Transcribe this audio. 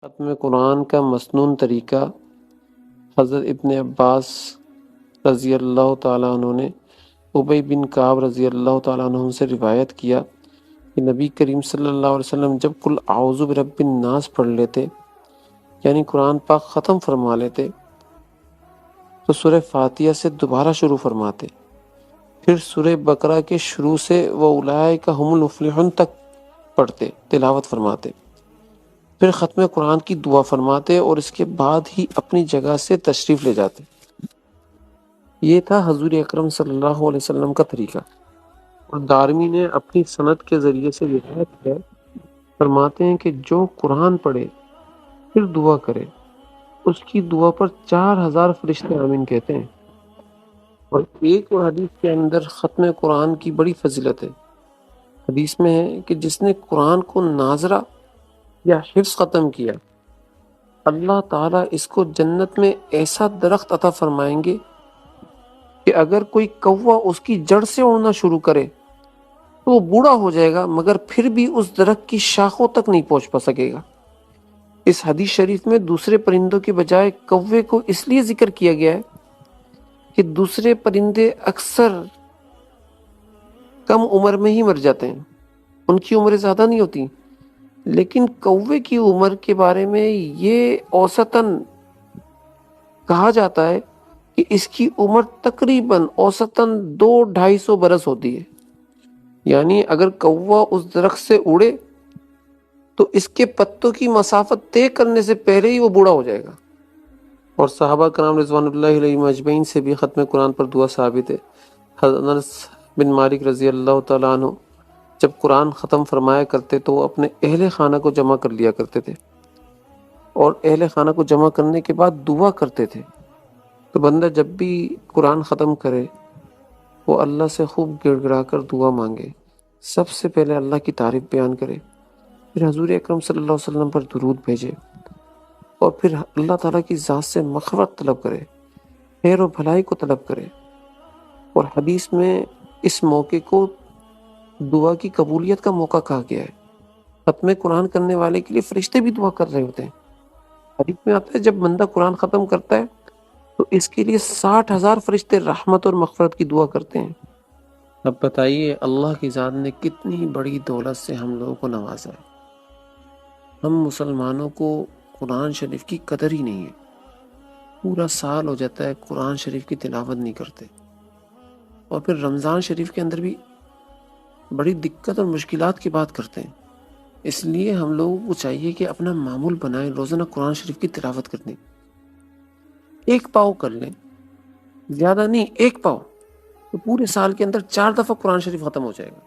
ختم قرآن کا مسنون طریقہ حضرت ابن عباس رضی اللہ تعالیٰ عنہ نے ابی بن کعب رضی اللہ تعالیٰ عنہ سے روایت کیا کہ نبی کریم صلی اللہ علیہ وسلم جب قل اعوذ برب الناس پڑھ لیتے یعنی قرآن پاک ختم فرما لیتے تو سورہ فاتحہ سے دوبارہ شروع فرماتے، پھر سورہ بقرہ کے شروع سے وَأُولَٰئِکَ هُمُ الْمُفْلِحُونَ تک پڑھتے، تلاوت فرماتے، پھر ختم قرآن کی دعا فرماتے اور اس کے بعد ہی اپنی جگہ سے تشریف لے جاتے۔ یہ تھا حضور اکرم صلی اللہ علیہ وسلم کا طریقہ، اور دارمی نے اپنی سند کے ذریعے سے روایت ہے، فرماتے ہیں کہ جو قرآن پڑھے پھر دعا کرے اس کی دعا پر 4000 فرشتے آمین کہتے ہیں۔ اور ایک اور حدیث کے اندر ختم قرآن کی بڑی فضیلت ہے۔ حدیث میں ہے کہ جس نے قرآن کو ناظرہ یا حفظ ختم کیا، اللہ تعالیٰ اس کو جنت میں ایسا درخت عطا فرمائیں گے کہ اگر کوئی کوا اس کی جڑ سے اڑنا شروع کرے تو وہ بوڑھا ہو جائے گا مگر پھر بھی اس درخت کی شاخوں تک نہیں پہنچ پا سکے گا۔ اس حدیث شریف میں دوسرے پرندوں کے بجائے کوے کو اس لیے ذکر کیا گیا ہے کہ دوسرے پرندے اکثر کم عمر میں ہی مر جاتے ہیں، ان کی عمریں زیادہ نہیں ہوتی، لیکن کوے کی عمر کے بارے میں یہ اوسطاً کہا جاتا ہے کہ اس کی عمر تقریباً اوسطاً 200-250 برس ہوتی ہے۔ یعنی اگر کوا اس درخت سے اڑے تو اس کے پتوں کی مسافت طے کرنے سے پہلے ہی وہ بوڑھا ہو جائے گا۔ اور صحابہ کرام رضوان اللہ علیہم اجمعین سے بھی ختم قرآن پر دعا ثابت ہے۔ حضرت انس بن مالک رضی اللہ تعالیٰ عنہ جب قرآن ختم فرمایا کرتے تو وہ اپنے اہل خانہ کو جمع کر لیا کرتے تھے، اور اہل خانہ کو جمع کرنے کے بعد دعا کرتے تھے۔ تو بندہ جب بھی قرآن ختم کرے وہ اللہ سے خوب گڑ گڑا کر دعا مانگے، سب سے پہلے اللہ کی تعریف بیان کرے، پھر حضور اکرم صلی اللہ علیہ وسلم پر درود بھیجے، اور پھر اللہ تعالیٰ کی ذات سے مغفرت طلب کرے، خیر و بھلائی کو طلب کرے۔ اور حدیث میں اس موقع کو دعا کی قبولیت کا موقع کہا گیا ہے۔ ختم قرآن کرنے والے کے لیے فرشتے بھی دعا کر رہے ہوتے ہیں۔ حدیث میں آتا ہے جب بندہ قرآن ختم کرتا ہے تو اس کے لیے 60,000 فرشتے رحمت اور مغفرت کی دعا کرتے ہیں۔ اب بتائیے اللہ کی ذات نے کتنی بڑی دولت سے ہم لوگوں کو نوازا ہے۔ ہم مسلمانوں کو قرآن شریف کی قدر ہی نہیں ہے، پورا سال ہو جاتا ہے قرآن شریف کی تلاوت نہیں کرتے، اور پھر رمضان شریف کے اندر بھی بڑی دقت اور مشکلات کی بات کرتے ہیں۔ اس لیے ہم لوگوں کو چاہیے کہ اپنا معمول بنائیں روزانہ قرآن شریف کی تلاوت کرنے، ایک پاؤ کر لیں، زیادہ نہیں، ایک پاؤ، تو پورے سال کے اندر 4 دفعہ قرآن شریف ختم ہو جائے گا۔